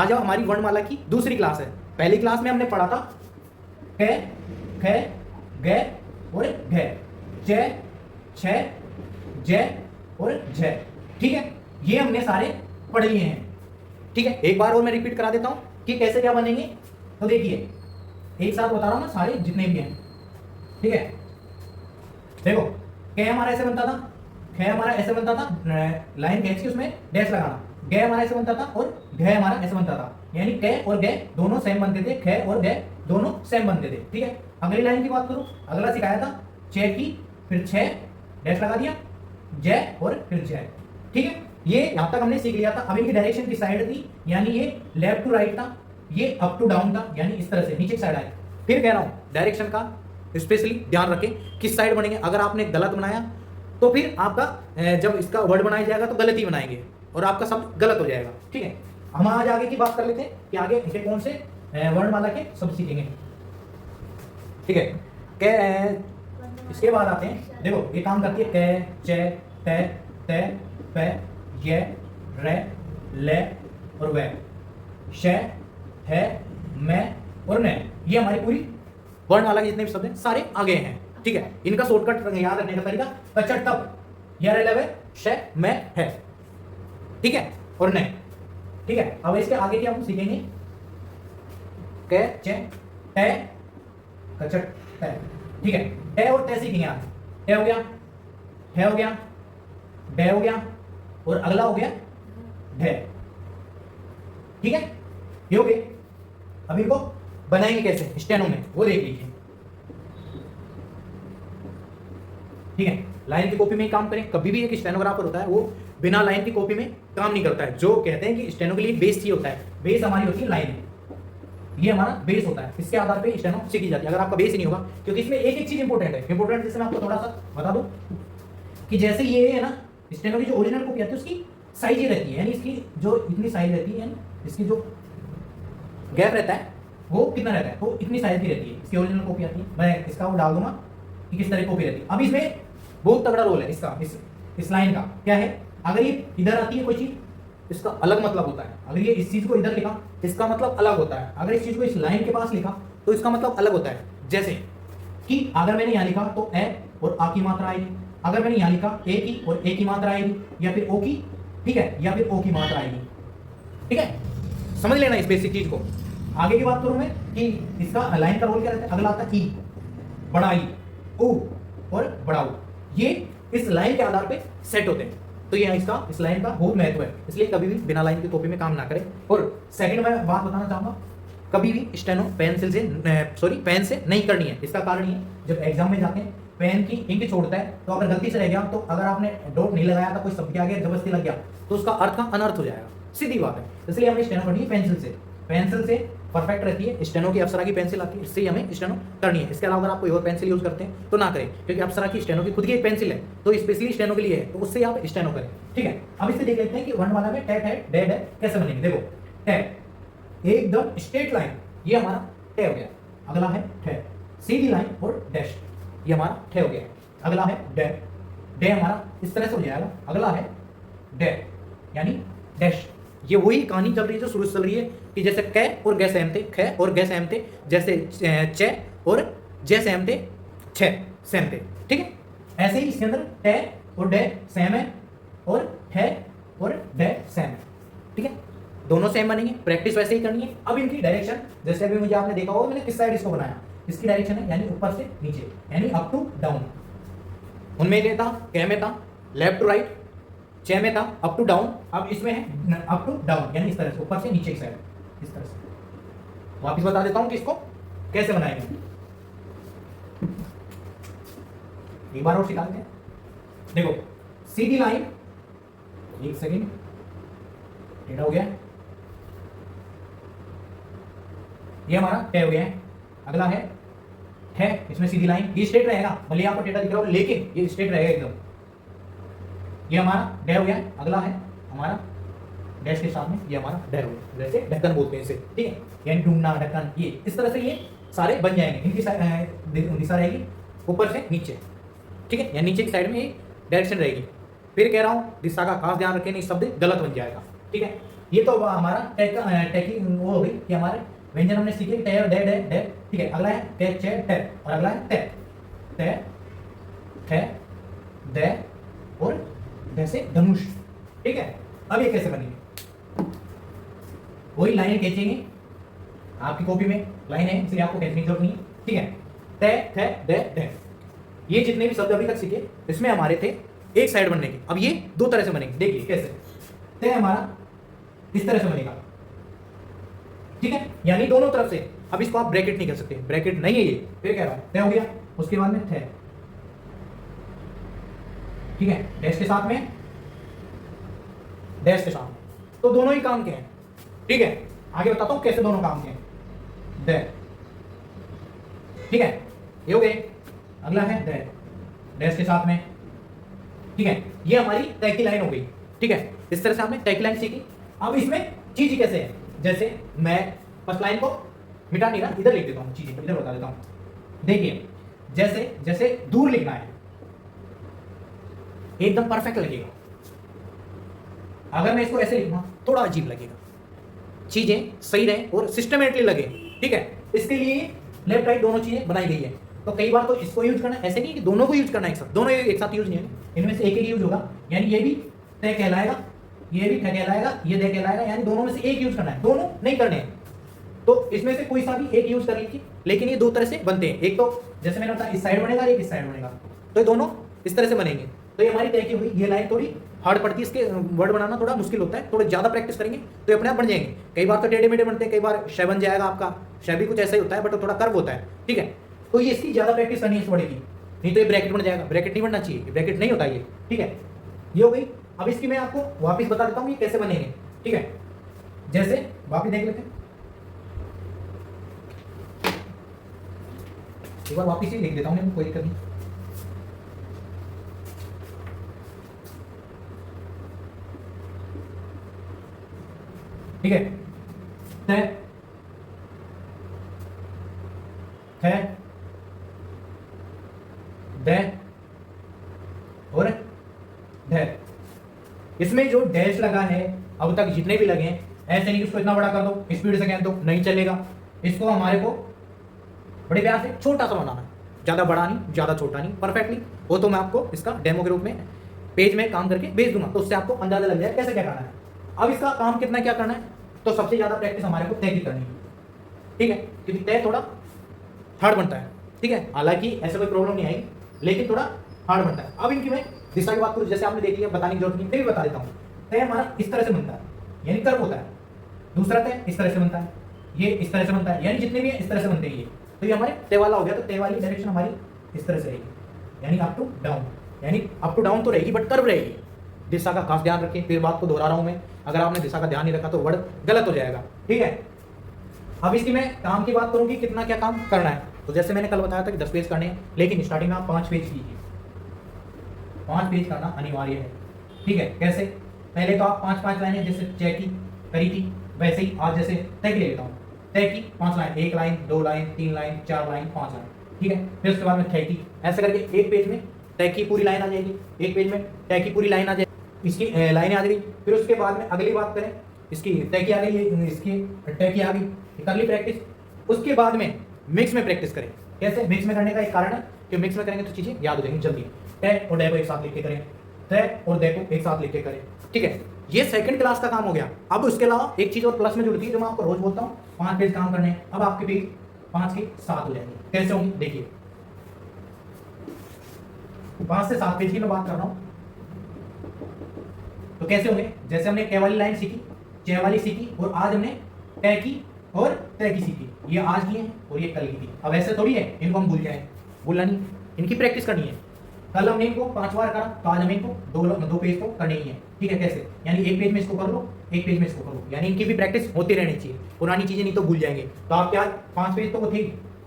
आज हमारी वर्णमाला की दूसरी क्लास है। पहली क्लास में हमने पढ़ा था क, ख, ग और घ, च, छ, ज और झ। ठीक है, ये हमने सारे पढ़ लिए हैं। ठीक है, एक बार और मैं रिपीट करा देता हूं कि कैसे क्या बनेंगे। तो देखिए एक साथ बता रहा हूं ना सारे जितने भी हैं। ठीक है, देखो क हमारा ऐसे बनता था, ख हमारा ऐसे बनता था, लाइन खींच के उसमें डैश लगाना, ग हमारा ऐसे बनता था और घ हमारा ऐसे बनता था। यानी क और ग दोनों सेम बनते थे, ख और ग दोनों सेम बनते थे। ठीक है, अगली लाइन की बात करूं, अगला सिखाया था छ की, फिर छ डैश लगा दिया, ज और फिर ज। ठीक है, ये यहां तक हमने सीख लिया था। अब इनकी डायरेक्शन की साइड थी, यानी ये लेफ्ट टू राइट था, ये अप टू डाउन था, यानी इस तरह से नीचे की साइड आए। फिर कह रहा हूं डायरेक्शन का स्पेशली ध्यान रखें किस साइड बनेंगे। अगर आपने गलत बनाया तो फिर आपका जब इसका वर्ड बनाया जाएगा तो गलत ही बनाएंगे और आपका शब्द गलत हो जाएगा। ठीक है, हम आज आगे की बात कर लेते हैं कि आगे इसे कौन से वर्णमाला के शब्द सीखेंगे। ठीक है, इसके बाद आते हैं, देखो ये काम करती है क, च, त, त, प, य, र, ल और व, श, ह, म और न। ये हमारी पूरी वर्णमाला के जितने भी शब्द हैं सारे आगे हैं। ठीक है, इनका शॉर्टकट याद रखने का तरीका कचट तप, य, र, ल, व, श, म, है। ठीक है, और न। ठीक है, अब इसके आगे क्या हम सीखेंगे, क, च, त, कचट त। ठीक है, ट और त सीखेंगे आज। ट हो गया, ह हो गया, ड हो गया और अगला हो गया ढ। ठीक है, ये हो गए। अब इनको बनाएंगे कैसे स्टेनो में, वो देख लीजिए। ठीक है, लाइन की कॉपी में ही काम करें। कभी भी एक स्टेनोग्राफर होता है वो बिना लाइन की कॉपी में काम नहीं करता है। जो कहते हैं कि स्टेनो के लिए बेस चाहिए होता है, बेस हमारी होती है लाइन, ये हमारा बेस होता है, इसके आधार पे स्टेनो सीखी जाती है। अगर आपका बेस ही नहीं होगा, क्योंकि इसमें एक एक चीज इंपॉर्टेंट है। इंपॉर्टेंट जैसे मैं आपको थोड़ा सा बता दूं कि जैसे ये है ना, स्टेनो की जो ओरिजिनल कॉपी आती है उसकी साइज ही रहती है, यानी इसकी जो इतनी साइज रहती है, यानी इसकी जो गैप रहता है वो कितना रहता है, तो इतनी साइज की रहती है। इसकी ओरिजिनल कॉपी आती है, मैं इसका वो डाल दूंगा कि किस तरह कॉपी रहती है। अब इसमें बहुत तगड़ा रोल है इसका, इस लाइन का क्या है, अगर ये इधर आती है कोई चीज, इसका अलग मतलब होता है। अगर ये इस चीज को इधर लिखा, इसका मतलब अलग होता है। अगर इस चीज को इस लाइन के पास लिखा तो इसका मतलब अलग होता है। जैसे कि अगर मैंने यहां लिखा तो ए और आ की मात्रा आएगी, अगर मैंने यहां लिखा ए की और ए की मात्रा आएगी, या फिर ओ की, ठीक है, या फिर ओ की मात्रा आएगी। ठीक है, समझ लेना इस बेसिक चीज को। आगे की बात करूं मैं कि इसका लाइन का रोल क्या रहता है। अगला आता है ई, बड़ा ई, ओ और बड़ा ओ, ये इस लाइन के आधार पे सेट होते हैं। तो ये इसका, इस लाइन का बहुत महत्व है, इसलिए कभी भी बिना लाइन की कॉपी में काम ना करें। और सेकंड मैं बात बताना चाहूंगा, कभी भी स्टेनो पेंसिल से पेन से नहीं करनी है। इसका कारण ये, जब एग्जाम में जाते हैं पेन की इंक छोड़ता है, तो अगर गलती से रह गया, तो अगर आपने डॉट नहीं लगाया था, कोई शब्द आ गया जबरदस्ती लग गया, तो उसका अर्थ का अनर्थ हो जाएगा। सीधी बात है, इसलिए हमें स्टेनो करनी है पेंसिल से। पेंसिल से परफेक्ट रहती है। स्टेनो की अप्सरा की पेंसिल आती है, इससे ही हमें स्टेनो करनी है। इसके अलावा अगर आप कोई और पेंसिल यूज करते हैं तो ना करें, क्योंकि अप्सरा की स्टेनो की खुद की एक पेंसिल है, तो स्पेशली स्टेनो के लिए है, तो उससे आप स्टेनो करें। ठीक है, अब इससे देख लेते हैं कि वर्णमाला में टैट है, डेड है, कैसे बनेंगे। देखो टैट एकदम स्ट्रेट लाइन, ये हमारा टे हो गया। अगला है ठे, सीधी लाइन और डैश, ये हमारा ठे हो गया। अगला है डे, डे हमारा इस तरह से हो जाएगा। अगला है डे यानी डैश। ये वही कहानी चल रही है जो शुरू से चल रही है कि जैसे क और ग सेम थे, ख और ग सेम थे, जैसे च और ज सेम थे, छ सेम थे। ठीक है, ऐसे ही इसके अंदर टे और डे सेम है और ठ और डे सेम है। ठीक है, दोनों सेम बनेंगे। प्रैक्टिस वैसे ही करनी है। अब इनकी डायरेक्शन, जैसे अभी मुझे आपने देखा होगा मैंने किस साइड इसको बनाया, इसकी डायरेक्शन है यानी ऊपर से नीचे, यानी अप टू डाउन। उनमें ये था, क में था लेफ्ट टू राइट, च में था अप टू डाउन, अब इसमें है अप टू डाउन, यानी इस तरह से ऊपर से नीचे की साइड, इस तरह से। वापिस बता देता हूं कि इसको कैसे बनाएंगे, एक बार और सिखा देते हैं। देखो सीधी लाइन, एक सेकेंड, टेढ़ा हो गया, ये हमारा टे हो गया है। अगला है ठे, इसमें सीधी लाइन, ये स्ट्रेट रहेगा, भले आपको टेढ़ा दिख रहा हो लेकिन ये स्ट्रेट रहेगा एकदम। ये हमारा डे हो गया। अगला है हमारा डैश के साथ में, ये हमारा डे हो गया, जैसे ढक्कन बोलते हैं इसे। ठीक है, यानी ढूंढना, ढक्कन, ये इस तरह से ये सारे बन जाएंगे। इनकी दिशा रहेगी ऊपर से नीचे। ठीक है, यानी नीचे की साइड में ये डायरेक्शन रहेगी। फिर कह रहा हूं दिशा का खास ध्यान रखें, नहीं शब्द गलत बन जाएगा। ठीक है, ये तो हमारा टैकी वो हो गई कि हमारे व्यंजन हमने सीखे टे और डे डे डे। ठीक है, अगला है टे चे टे और अगला है ते ते थे दे और दे से धनुष। ठीक है, अब ये कैसे बनेंगे? वही लाइन खींचेंगे, आपकी कॉपी में लाइन है इसलिए आपको खींचने की जरूरत नहीं है। ठीक है, ते थे दे दे, ये जितने भी शब्द अभी तक सीखे इसमें हमारे थे एक साइड बनने के। अब ये दो तरह से बनेंगे, देखिए कैसे। ते हमारा इस तरह से बनेगा, ठीक है, यानी दोनों तरफ से। अब इसको आप ब्रैकेट नहीं कर सकते, ब्रैकेट नहीं है ये, फिर कह रहा है ते हो गया, उसके बाद में थे, ठीक है, डैश के साथ में डैश के साथ में, तो दोनों ही काम के हैं। ठीक है, आगे बताता हूं कैसे दोनों काम के हैं। दे, ठीक है, ये हो गए। अगला है दे, डैश के साथ में। ठीक है, ये हमारी तय की लाइन हो गई। ठीक है, इस तरह से हमने तय की लाइन सीखी। अब इसमें चीज कैसे है, जैसे मैं फर्स्ट लाइन को मिटा नहीं रहा, इधर लिख देता हूं, चीजें इधर बता देता हूं। देखिए, जैसे जैसे दूर लिखना है एकदम परफेक्ट लगेगा, अगर मैं इसको ऐसे लिखूंगा थोड़ा अजीब लगेगा, चीजें सही रहे और सिस्टमेटिकली लगे। ठीक है, इसके लिए लेफ्ट राइट दोनों चीजें बनाई गई है। तो कई बार तो इसको यूज करना, ऐसे नहीं कि दोनों को यूज करना एक साथ, दोनों एक साथ यूज नहीं है, इनमें से एक ही यूज होगा। यानी ये भी तय कहलाएगा, ये भी ठह कहलाएगा, ये दे कहलाएगा, यानी दोनों में से एक यूज करना है, दोनों नहीं करने हैं। तो इसमें से कोई सा भी एक यूज कर लीजिए, लेकिन ये दो तरह से बनते हैं। एक तो जैसे मैंने बताया इस साइड बनेगा, एक इस साइड बनेगा, तो ये दोनों इस तरह से बनेंगे। तो ये हमारी तय की हुई ये लाइन थोड़ी हार्ड पड़ती है, इसके वर्ड बनाना थोड़ा मुश्किल होता है, थोड़ा ज्यादा प्रैक्टिस करेंगे तो ये अपने आप बन जाएंगे। कई बार तो टेढ़े मेढ़े बनते हैं, कई बार शय बन जाएगा आपका, शय भी कुछ ऐसा ही होता है बट थोड़ा कर्व होता है। ठीक है, तो ये इसकी ज्यादा प्रैक्टिस करनी है पड़ेगी, नहीं तो ये ब्रैकेट बन जाएगा। ब्रैकेट नहीं बनना चाहिए, ब्रैकेट नहीं होता ये। ठीक है, ये हो गई। अब इसकी मैं आपको वापिस बता देता हूँ ये कैसे बनेंगे। ठीक है, जैसे वापिस देख लेते हैं, एक बार वापिस ही लिख देता हूँ, कोई दिक्कत नहीं। ठीक है, थे थे दे और धे। इसमें जो डैश लगा है अब तक जितने भी लगे हैं, ऐसे नहीं कि उसको इतना बड़ा कर दो, स्पीड से कह दो, नहीं चलेगा। इसको हमारे को बड़े प्यार से छोटा सा बनाना है, ज्यादा बड़ा नहीं ज्यादा छोटा नहीं, परफेक्टली। वो तो मैं आपको इसका डेमो के रूप में पेज में काम करके भेज दूंगा, तो उससे आपको अंदाजा लग जाए कैसे क्या करना है। अब इसका काम कितना क्या करना है, तो सबसे ज्यादा प्रैक्टिस हमारे को तय की करनी है। ठीक है, क्योंकि तय थोड़ा हार्ड बनता है। ठीक है, हालांकि ऐसे कोई प्रॉब्लम नहीं आएगी, लेकिन थोड़ा हार्ड बनता है। अब इनकी मैं दिशा की बात करूँ, जैसे आपने देख लिया, बताने की जरूरत नहीं, फिर भी बता देता हूँ। तय हमारा इस तरह से बनता है, यानी कर्व होता है। दूसरा तय इस तरह से बनता है, ये इस तरह से बनता है, यानी जितने भी इस तरह से बनते हैं ये। तो ये हमारे तय वाला हो गया। तो तय वाली डायरेक्शन हमारी इस तरह से रहेगी, यानी अप टू डाउन, यानी अप टू डाउन तो रहेगी बट कर्व रहेगी। दिशा का खास ध्यान रखें, फिर बात को दोहरा रहा हूं मैं, अगर आपने दिशा का ध्यान नहीं रखा तो वर्ड गलत हो जाएगा। ठीक है, अब इसकी मैं काम की बात करूंगी, कितना क्या काम करना है। तो जैसे मैंने कल बताया था कि 10 पेज करने हैं, लेकिन स्टार्टिंग में आप 5 पेज कीजिए, 5 पेज करना अनिवार्य है। ठीक है, कैसे? पहले तो आप 5-5 लाइनें जैसे तय की करी थी, वैसे ही आज जैसे तय की ले लेता हूँ। तय की 5 line, 1 line 2 line 3 line 4 line 5 line. ठीक है, फिर उसके बाद में तय की, ऐसे करके एक पेज में तय की पूरी लाइन आ जाएगी, एक पेज में तय की पूरी लाइन आ जाएगी, इसकी लाइनें आ गई। फिर उसके बाद में अगली बात करें, इसकी तय की आ गई, इसकी तय की आ गई, कर ली प्रैक्टिस। उसके बाद में मिक्स में प्रैक्टिस करें। कैसे? मिक्स में करने का एक कारण है कि मिक्स में करेंगे तो चीजें याद हो जाएंगी जल्दी। तय और डे को एक साथ लिख के करें, तय और डे को एक साथ लिख के करें। ठीक है, ये सेकंड क्लास का काम हो गया। अब उसके अलावा एक चीज और प्लस में जुड़ती है, जो मैं आपको रोज बोलता हूँ, 5 पेज काम करने हैं। अब आपके पेज 5 के 7 हो जाएंगे। कैसे होंगे देखिए, 5 से 7 पेज की मैं बात कर रहा हूँ। तो कैसे होंगे? जैसे हमने कै वाली लाइन सीखी, चे वाली सीखी, और आज हमने तय की और तय की सीखी। ये आज की है और ये कल की थी। अब ऐसे थोड़ी है इनको हम भूल जाए, भूलना नहीं, इनकी प्रैक्टिस करनी है। कल हमने इनको 5 बार करा, तो आज हमें इनको 2 पेज को करनी ही है। ठीक है, कैसे? यानी एक पेज में इसको कर लो, एक पेज में इसको कर लो, यानी इनकी भी प्रैक्टिस होती रहनी चाहिए। पुरानी चीजें नहीं तो भूल जाएंगे। तो आपके आज 5 पेज तो वो थे,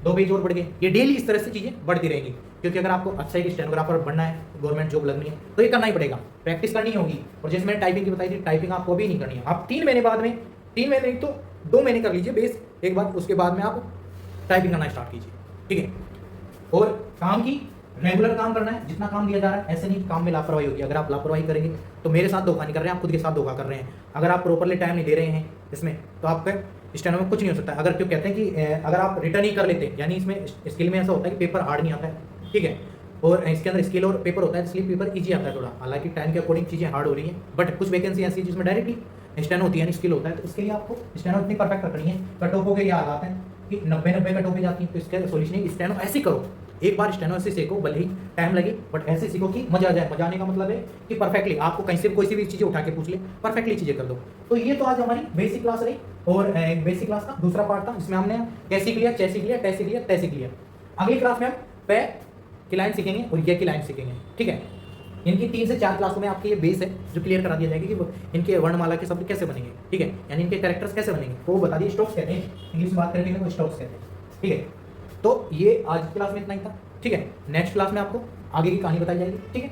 2 पेज और बढ़ गए। ये डेली इस तरह से चीजें बढ़ती रहेंगी, क्योंकि अगर आपको अच्छा एक स्टेनोग्राफर बनना है, गवर्नमेंट जॉब लगनी है, तो ये करना ही पड़ेगा, प्रैक्टिस करनी होगी। और जैसे मैंने टाइपिंग की बताई थी, टाइपिंग आपको अभी नहीं करनी है, आप 3 महीने बाद में, 3 महीने नहीं तो 2 महीने कर लीजिए बेस एक बार, उसके बाद में आप टाइपिंग करना स्टार्ट कीजिए। ठीक है, और काम की रेगुलर काम करना है, जितना काम दिया जा रहा है, ऐसे नहीं काम में लापरवाही होगी। अगर आप लापरवाही करेंगे तो मेरे साथ धोखा नहीं कर रहे हैं, आप खुद के साथ धोखा कर रहे हैं। अगर आप प्रॉपरली टाइम नहीं दे रहे हैं इसमें, तो आपका स्टेनो में कुछ नहीं हो सकता। अगर क्यों कहते हैं कि अगर आप रिटर्न ही कर लेते हैं, यानी इसमें स्किल में ऐसा होता है कि पेपर हार्ड नहीं आता है, ठीक है, और इसके अंदर स्किल और पेपर होता है, इसलिए पेपर ईजी आता है थोड़ा। हालांकि टाइम के अकॉर्डिंग चीज़ें हार्ड हो रही हैं, बट कुछ वैकेंसी ऐसी है जिसमें डायरेक्टली स्टेनो होती है, यानी स्किल होता है। तो इसके लिए आपको स्टेनो इतनी परफेक्ट रखनी है। कट ऑफ के ये हालात हैं कि 90 कट ऑफ जाती है, तो इसका सोल्यूशन स्टेनो ऐसे करो, एक बार स्टेनो ऐसे सीखो, भले ही टाइम लगे बट ऐसे सीखो कि मजा आ जाए। मजा आने का मतलब है कि परफेक्टली आपको कहीं से कोई सी भी चीज़ें उठा के पूछ ले, परफेक्टली चीज़ें कर दो। तो ये तो आज हमारी बेसिक क्लास रही, और बेसिक क्लास का दूसरा पार्ट था, जिसमें हमने कैसे सीख लिया, चेस सीख लिया, टेस्ट सीख लिया, टेस्ट सीख लिया। अगली क्लास में हम पे की लाइन सीखेंगे और ये की लाइन सीखेंगे, ठीक है। इनकी 3 से 4 क्लासों में आपकी ये बेस है जो क्लियर करा दिया जाएगा कि वो इनके वर्णमाला के शब्द कैसे बनेंगे, ठीक है, यानी इनके कैरेक्टर्स कैसे बनेंगे, वो बता दिए। स्टॉक्स कहते हैं, इंग्लिश में बात करेंगे वो स्टॉक्स कहते हैं, ठीक है। तो ये आज की क्लास में इतना ही था, ठीक है। नेक्स्ट क्लास में आपको आगे की कहानी बताई जाएगी, ठीक है।